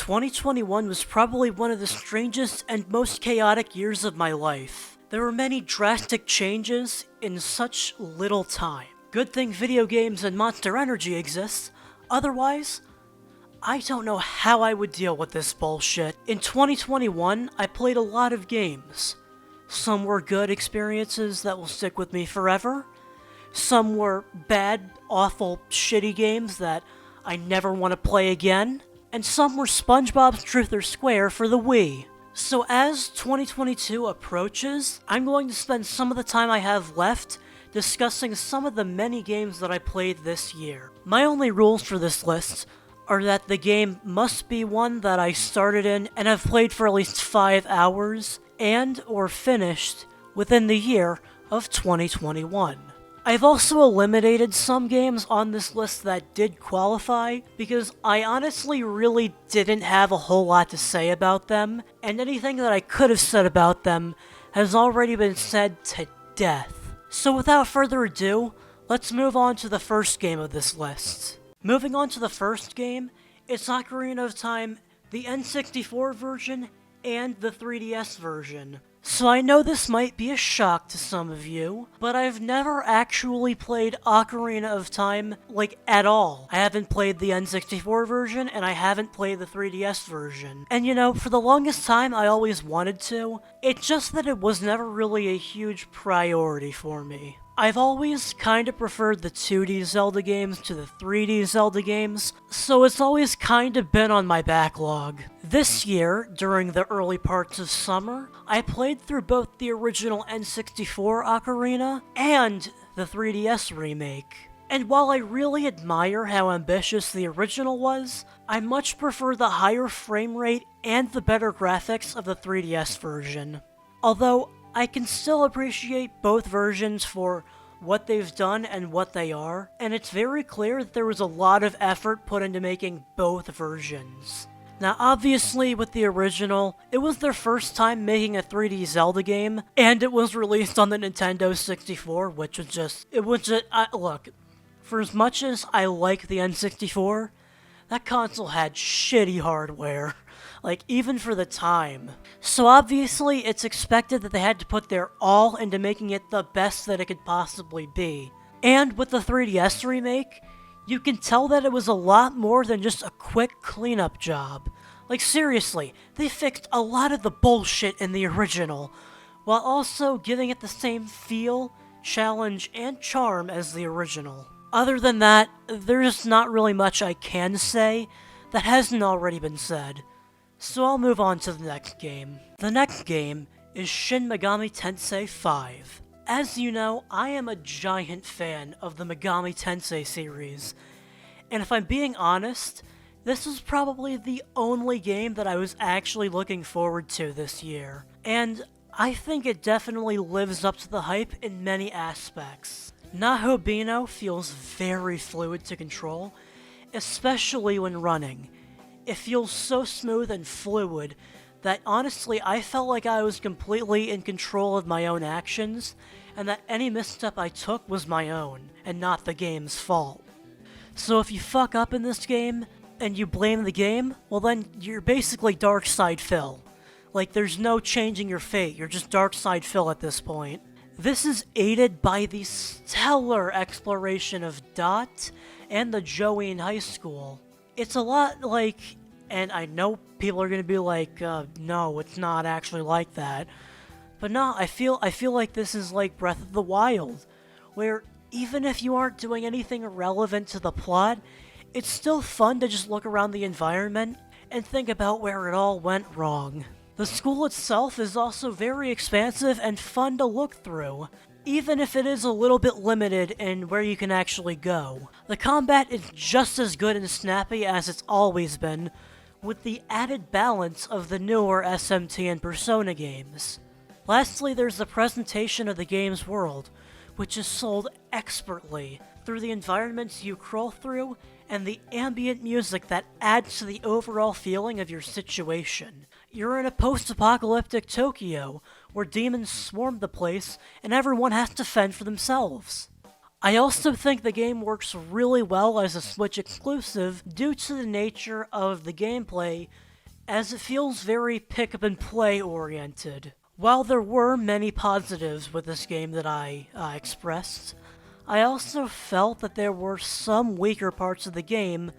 2021 was probably one of the strangest and most chaotic years of my life. There were many drastic changes in such little time. Good thing video games and Monster Energy exist, otherwise, I don't know how I would deal with this bullshit. In 2021, I played a lot of games. Some were good experiences that will stick with me forever. Some were bad, awful, shitty games that I never want to play again. And some were SpongeBob's Truth or Square for the Wii. So as 2022 approaches, I'm going to spend some of the time I have left discussing some of the many games that I played this year. My only rules for this list are that the game must be one that I started in and have played for at least 5 hours and or finished within the year of 2021. I've also eliminated some games on this list that did qualify because I honestly really didn't have a whole lot to say about them, and anything that I could have said about them has already been said to death. So without further ado, let's move on to the first game of this list. Moving on to the first game, it's Ocarina of Time, the N64 version and the 3DS version. So I know this might be a shock to some of you, but I've never actually played Ocarina of Time, at all. I haven't played the N64 version, and I haven't played the 3DS version. And for the longest time I always wanted to, it's just that it was never really a huge priority for me. I've always kinda preferred the 2D Zelda games to the 3D Zelda games, so it's always kinda been on my backlog. This year, during the early parts of summer, I played through both the original N64 Ocarina and the 3DS remake. And while I really admire how ambitious the original was, I much prefer the higher frame rate and the better graphics of the 3DS version. Although, I can still appreciate both versions for what they've done and what they are, and it's very clear that there was a lot of effort put into making both versions. Now obviously with the original, it was their first time making a 3D Zelda game, and it was released on the Nintendo 64, which was look, for as much as I like the N64, that console had shitty hardware. Even for the time. So obviously, it's expected that they had to put their all into making it the best that it could possibly be. And with the 3DS remake, you can tell that it was a lot more than just a quick cleanup job. Seriously, they fixed a lot of the bullshit in the original, while also giving it the same feel, challenge, and charm as the original. Other than that, there's not really much I can say that hasn't already been said. So I'll move on to the next game. The next game is Shin Megami Tensei 5. As you know, I am a giant fan of the Megami Tensei series, and if I'm being honest, this is probably the only game that I was actually looking forward to this year, and I think it definitely lives up to the hype in many aspects. Nahobino feels very fluid to control, especially when running. It feels so smooth and fluid that honestly I felt like I was completely in control of my own actions, and that any misstep I took was my own, and not the game's fault. So if you fuck up in this game, and you blame the game, well then you're basically Dark Side Phil. There's no changing your fate, you're just Dark Side Phil at this point. This is aided by the stellar exploration of Dot and the Joey in high school. It's a lot and I know people are gonna be no, it's not actually like that. But no, I feel like this is like Breath of the Wild, where even if you aren't doing anything relevant to the plot, it's still fun to just look around the environment and think about where it all went wrong. The school itself is also very expansive and fun to look through, even if it is a little bit limited in where you can actually go. The combat is just as good and snappy as it's always been, with the added balance of the newer SMT and Persona games. Lastly, there's the presentation of the game's world, which is sold expertly through the environments you crawl through and the ambient music that adds to the overall feeling of your situation. You're in a post-apocalyptic Tokyo, where demons swarm the place and everyone has to fend for themselves. I also think the game works really well as a Switch exclusive due to the nature of the gameplay as it feels very pick-up-and-play oriented. While there were many positives with this game that I expressed, I also felt that there were some weaker parts of the game,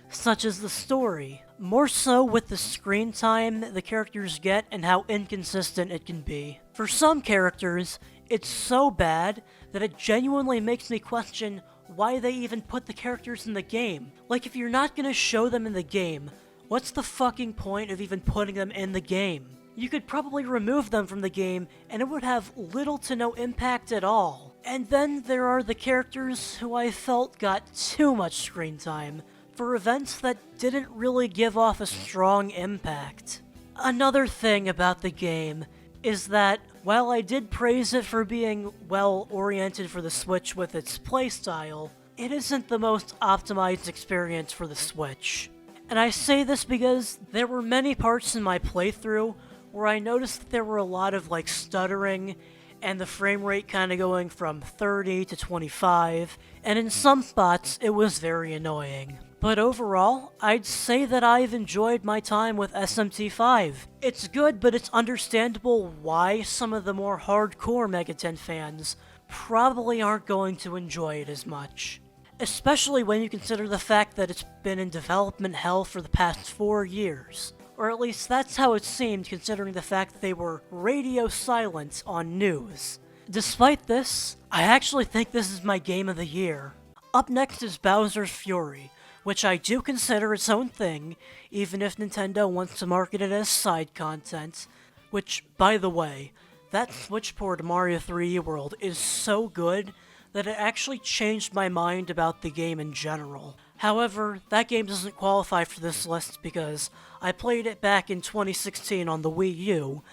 such as the story, more so with the screen time the characters get and how inconsistent it can be. For some characters, it's so bad that it genuinely makes me question why they even put the characters in the game. Like, if you're not gonna show them in the game, what's the fucking point of even putting them in the game? You could probably remove them from the game and it would have little to no impact at all. And then there are the characters who I felt got too much screen time for events that didn't really give off a strong impact. Another thing about the game is that while I did praise it for being well oriented for the Switch with its playstyle, it isn't the most optimized experience for the Switch. And I say this because there were many parts in my playthrough where I noticed that there were a lot of stuttering and the frame rate kind of going from 30 to 25, and in some spots it was very annoying. But overall, I'd say that I've enjoyed my time with SMT5. It's good, but it's understandable why some of the more hardcore Megaten fans probably aren't going to enjoy it as much. Especially when you consider the fact that it's been in development hell for the past 4 years. Or at least that's how it seemed considering the fact that they were radio silent on news. Despite this, I actually think this is my game of the year. Up next is Bowser's Fury, which I do consider its own thing, even if Nintendo wants to market it as side content. Which, by the way, that Switch port of Mario 3D World is so good that it actually changed my mind about the game in general. However, that game doesn't qualify for this list because I played it back in 2016 on the Wii U,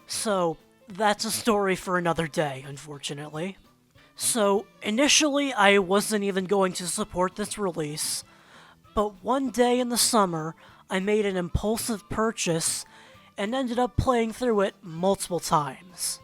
so that's a story for another day, unfortunately. So, initially I wasn't even going to support this release, but one day in the summer, I made an impulsive purchase and ended up playing through it multiple times.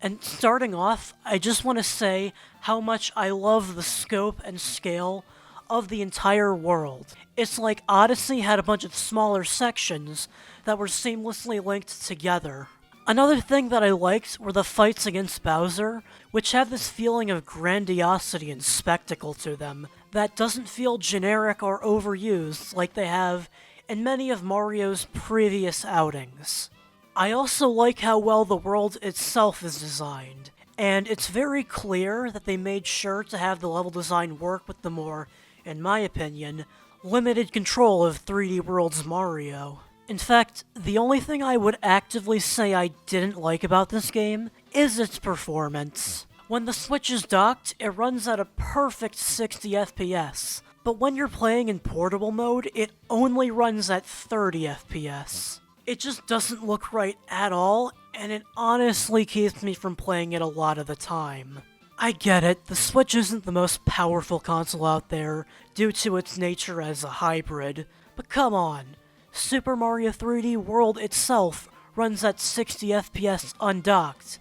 And starting off, I just want to say how much I love the scope and scale of the entire world. It's like Odyssey had a bunch of smaller sections that were seamlessly linked together. Another thing that I liked were the fights against Bowser, which have this feeling of grandiosity and spectacle to them that doesn't feel generic or overused like they have in many of Mario's previous outings. I also like how well the world itself is designed, and it's very clear that they made sure to have the level design work with the more, in my opinion, limited control of 3D World's Mario. In fact, the only thing I would actively say I didn't like about this game is its performance. When the Switch is docked, it runs at a perfect 60 FPS, but when you're playing in portable mode, it only runs at 30 FPS. It just doesn't look right at all, and it honestly keeps me from playing it a lot of the time. I get it, the Switch isn't the most powerful console out there due to its nature as a hybrid, but come on. Super Mario 3D World itself runs at 60 FPS undocked.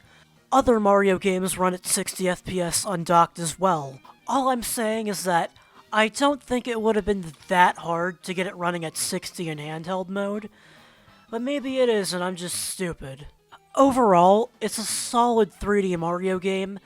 Other Mario games run at 60 FPS undocked as well. All I'm saying is that I don't think it would have been that hard to get it running at 60 in handheld mode, but maybe it is and I'm just stupid. Overall, it's a solid 3D Mario game,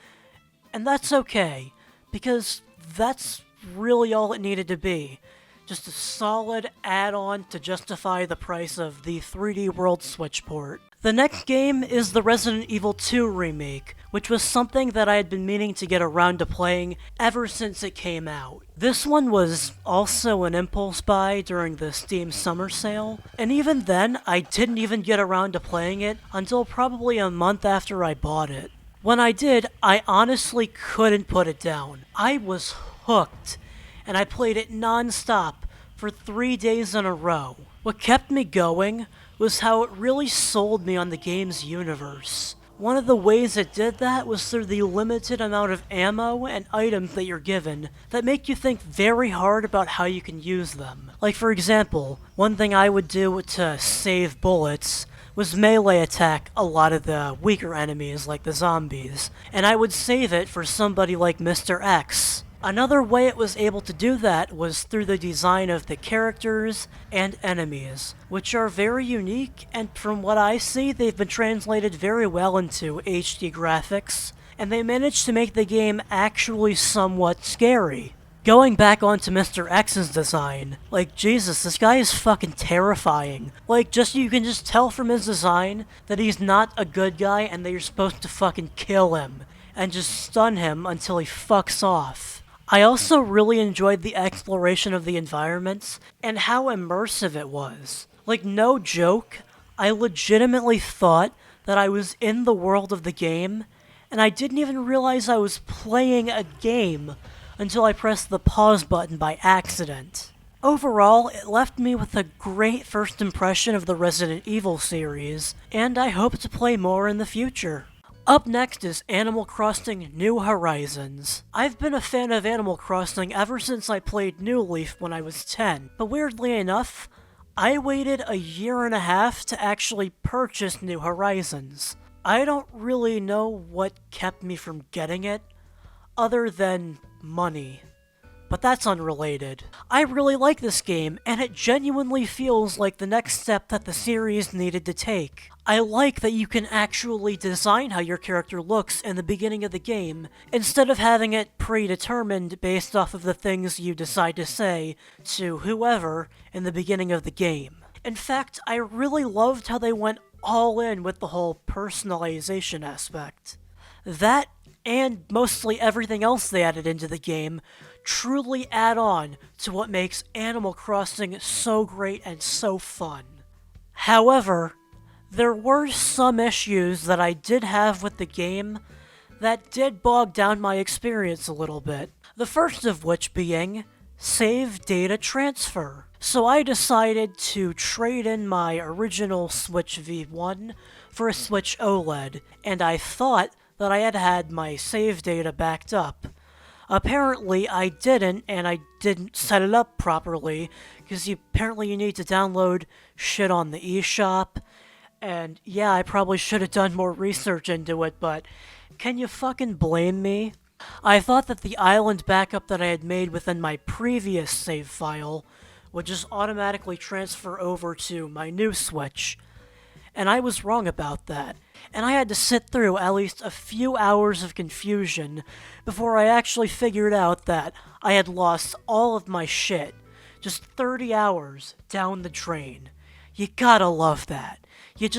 and that's okay, because that's really all it needed to be. Just a solid add-on to justify the price of the 3D World Switch port. The next game is the Resident Evil 2 remake, which was something that I had been meaning to get around to playing ever since it came out. This one was also an impulse buy during the Steam Summer Sale, and even then, I didn't even get around to playing it until probably a month after I bought it. When I did, I honestly couldn't put it down. I was hooked, and I played it non-stop for 3 days in a row. What kept me going was how it really sold me on the game's universe. One of the ways it did that was through the limited amount of ammo and items that you're given that make you think very hard about how you can use them. Like for example, one thing I would do to save bullets was melee attack a lot of the weaker enemies like the zombies, and I would save it for somebody like Mr. X. Another way it was able to do that was through the design of the characters and enemies, which are very unique, and from what I see, they've been translated very well into HD graphics, and they managed to make the game actually somewhat scary. Going back onto Mr. X's design, like, Jesus, this guy is fucking terrifying. Like, you can just tell from his design that he's not a good guy and that you're supposed to fucking kill him and just stun him until he fucks off. I also really enjoyed the exploration of the environments and how immersive it was. Like, no joke, I legitimately thought that I was in the world of the game, and I didn't even realize I was playing a game until I pressed the pause button by accident. Overall, it left me with a great first impression of the Resident Evil series, and I hope to play more in the future. Up next is Animal Crossing New Horizons. I've been a fan of Animal Crossing ever since I played New Leaf when I was 10, but weirdly enough, I waited a year and a half to actually purchase New Horizons. I don't really know what kept me from getting it, other than money. But that's unrelated. I really like this game, and it genuinely feels like the next step that the series needed to take. I like that you can actually design how your character looks in the beginning of the game, instead of having it predetermined based off of the things you decide to say to whoever in the beginning of the game. In fact, I really loved how they went all in with the whole personalization aspect. That, and mostly everything else they added into the game, truly add on to what makes Animal Crossing so great and so fun. However, there were some issues that I did have with the game that did bog down my experience a little bit. The first of which being save data transfer. So I decided to trade in my original Switch V1 for a Switch OLED, and I thought that I had my save data backed up. Apparently I didn't, and I didn't set it up properly, because apparently you need to download shit on the eShop, and yeah, I probably should have done more research into it, but can you fucking blame me? I thought that the island backup that I had made within my previous save file would just automatically transfer over to my new Switch, and I was wrong about that. And I had to sit through at least a few hours of confusion before I actually figured out that I had lost all of my shit. Just 30 hours down the drain. You gotta love that. It's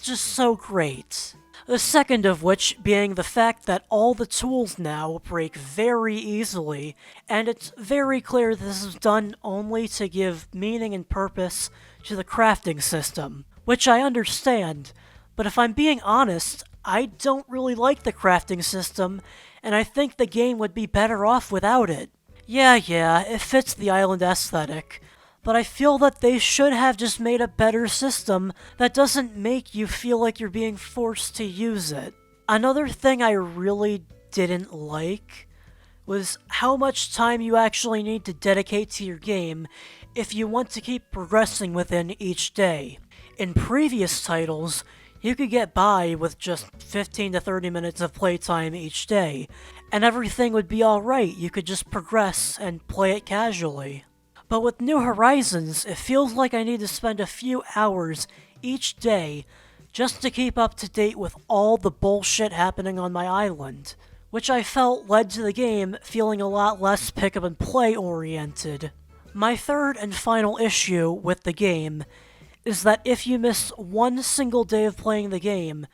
just so great. The second of which being the fact that all the tools now break very easily, and it's very clear this is done only to give meaning and purpose to the crafting system, which I understand, but if I'm being honest, I don't really like the crafting system, and I think the game would be better off without it. Yeah, it fits the island aesthetic, but I feel that they should have just made a better system that doesn't make you feel like you're being forced to use it. Another thing I really didn't like was how much time you actually need to dedicate to your game if you want to keep progressing within each day. In previous titles, you could get by with just 15 to 30 minutes of playtime each day, and everything would be alright. You could just progress and play it casually. But with New Horizons, it feels like I need to spend a few hours each day just to keep up to date with all the bullshit happening on my island, which I felt led to the game feeling a lot less pick up and play oriented. My third and final issue with the game is that if you miss one single day of playing the game,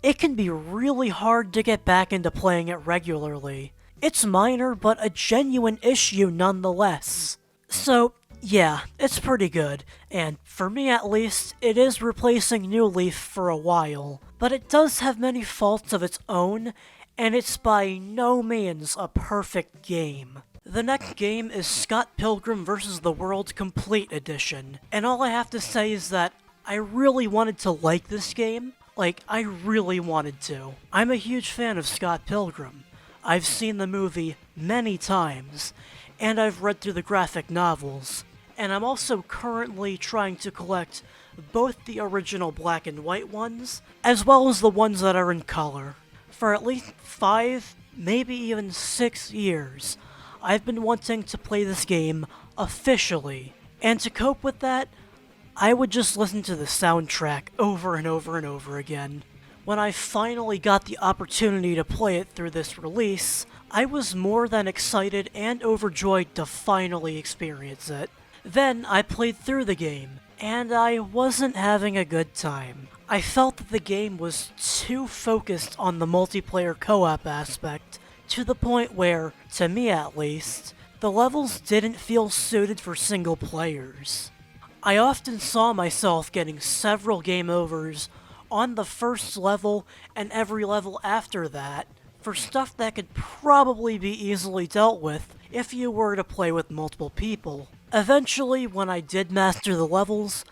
it can be really hard to get back into playing it regularly. It's minor, but a genuine issue nonetheless. So, yeah, it's pretty good, and for me at least, it is replacing New Leaf for a while, but it does have many faults of its own, and it's by no means a perfect game. The next game is Scott Pilgrim vs. the World Complete Edition, and all I have to say is that I really wanted to like this game. I really wanted to. I'm a huge fan of Scott Pilgrim. I've seen the movie many times, and I've read through the graphic novels, and I'm also currently trying to collect both the original black and white ones, as well as the ones that are in color. For at least 5, maybe even 6 years, I've been wanting to play this game officially. And to cope with that, I would just listen to the soundtrack over and over and over again. When I finally got the opportunity to play it through this release, I was more than excited and overjoyed to finally experience it. Then I played through the game, and I wasn't having a good time. I felt that the game was too focused on the multiplayer co-op aspect, to the point where, to me at least, the levels didn't feel suited for single players. I often saw myself getting several game overs on the first level and every level after that for stuff that could probably be easily dealt with if you were to play with multiple people. Eventually, when I did master the levels,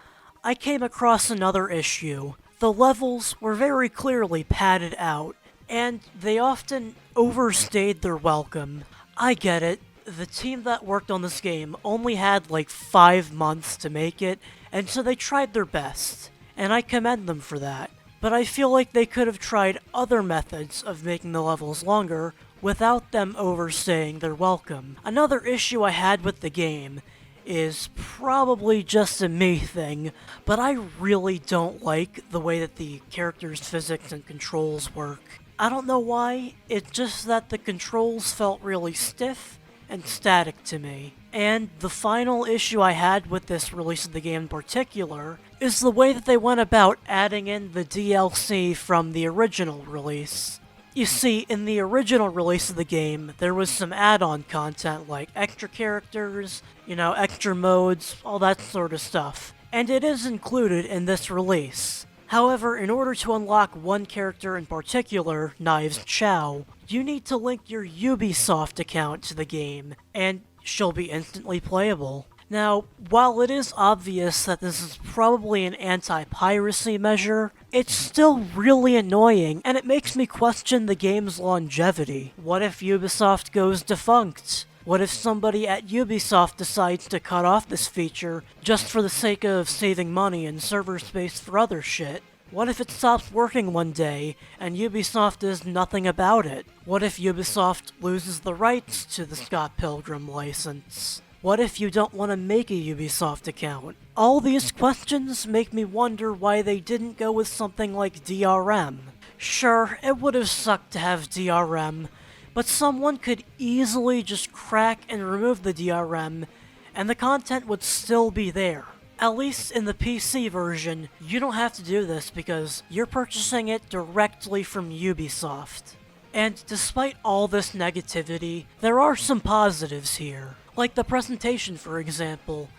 I came across another issue. The levels were very clearly padded out, and they often overstayed their welcome. I get it. The team that worked on this game only had like 5 months to make it, and so they tried their best, and I commend them for that. But I feel like they could have tried other methods of making the levels longer without them overstaying their welcome. Another issue I had with the game is probably just a me thing, but I really don't like the way that the characters' physics and controls work. I don't know why, it's just that the controls felt really stiff and static to me. And the final issue I had with this release of the game in particular is the way that they went about adding in the DLC from the original release. You see, in the original release of the game, there was some add-on content like extra characters, extra modes, all that sort of stuff. And it is included in this release. However, in order to unlock one character in particular, Knives Chow, you need to link your Ubisoft account to the game, and she'll be instantly playable. Now, while it is obvious that this is probably an anti-piracy measure, it's still really annoying, and it makes me question the game's longevity. What if Ubisoft goes defunct? What if somebody at Ubisoft decides to cut off this feature just for the sake of saving money and server space for other shit? What if it stops working one day and Ubisoft does nothing about it? What if Ubisoft loses the rights to the Scott Pilgrim license? What if you don't want to make a Ubisoft account? All these questions make me wonder why they didn't go with something like DRM. Sure, it would have sucked to have DRM, but someone could easily just crack and remove the DRM, and the content would still be there. At least in the PC version, you don't have to do this because you're purchasing it directly from Ubisoft. And despite all this negativity, there are some positives here. Like the presentation, for example.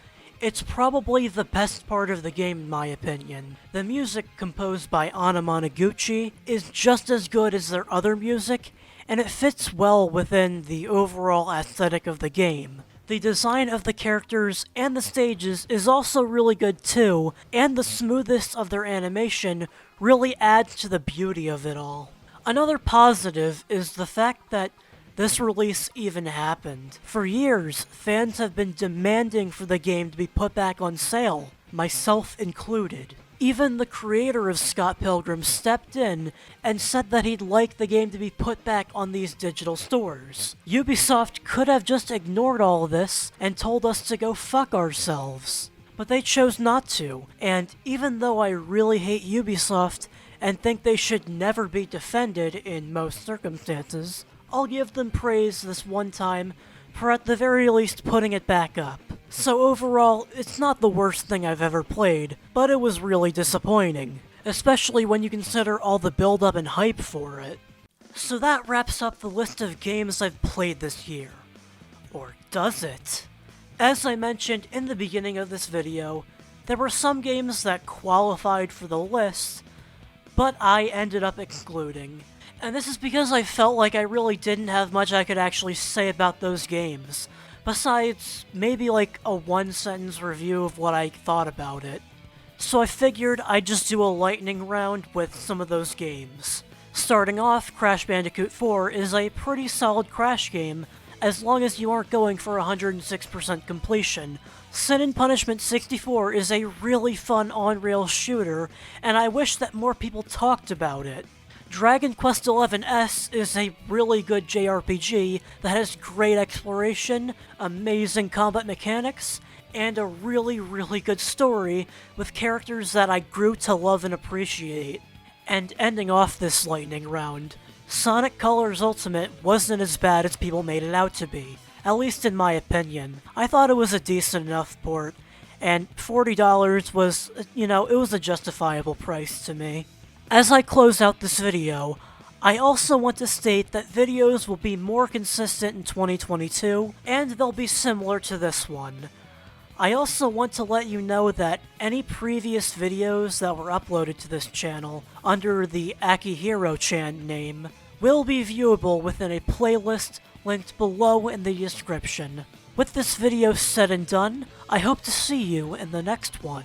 It's probably the best part of the game in my opinion. The music composed by Anna Monoguchi is just as good as their other music, and it fits well within the overall aesthetic of the game. The design of the characters and the stages is also really good too, and the smoothness of their animation really adds to the beauty of it all. Another positive is the fact that this release even happened. For years, fans have been demanding for the game to be put back on sale, myself included. Even the creator of Scott Pilgrim stepped in and said that he'd like the game to be put back on these digital stores. Ubisoft could have just ignored all of this and told us to go fuck ourselves. But they chose not to, and even though I really hate Ubisoft and think they should never be defended in most circumstances, I'll give them praise this one time for at the very least putting it back up. So overall, it's not the worst thing I've ever played, but it was really disappointing, especially when you consider all the build-up and hype for it. So that wraps up the list of games I've played this year. Or does it? As I mentioned in the beginning of this video, there were some games that qualified for the list, but I ended up excluding. And this is because I felt like I really didn't have much I could actually say about those games, besides maybe like a one-sentence review of what I thought about it. So I figured I'd just do a lightning round with some of those games. Starting off, Crash Bandicoot 4 is a pretty solid Crash game, as long as you aren't going for 106% completion. Sin and Punishment 64 is a really fun on-rails shooter, and I wish that more people talked about it. Dragon Quest XI-S is a really good JRPG that has great exploration, amazing combat mechanics, and a really, really good story with characters that I grew to love and appreciate. And ending off this lightning round, Sonic Colors Ultimate wasn't as bad as people made it out to be, at least in my opinion. I thought it was a decent enough port, and $40 was, it was a justifiable price to me. As I close out this video, I also want to state that videos will be more consistent in 2022, and they'll be similar to this one. I also want to let you know that any previous videos that were uploaded to this channel under the Akihiro-chan name will be viewable within a playlist linked below in the description. With this video said and done, I hope to see you in the next one.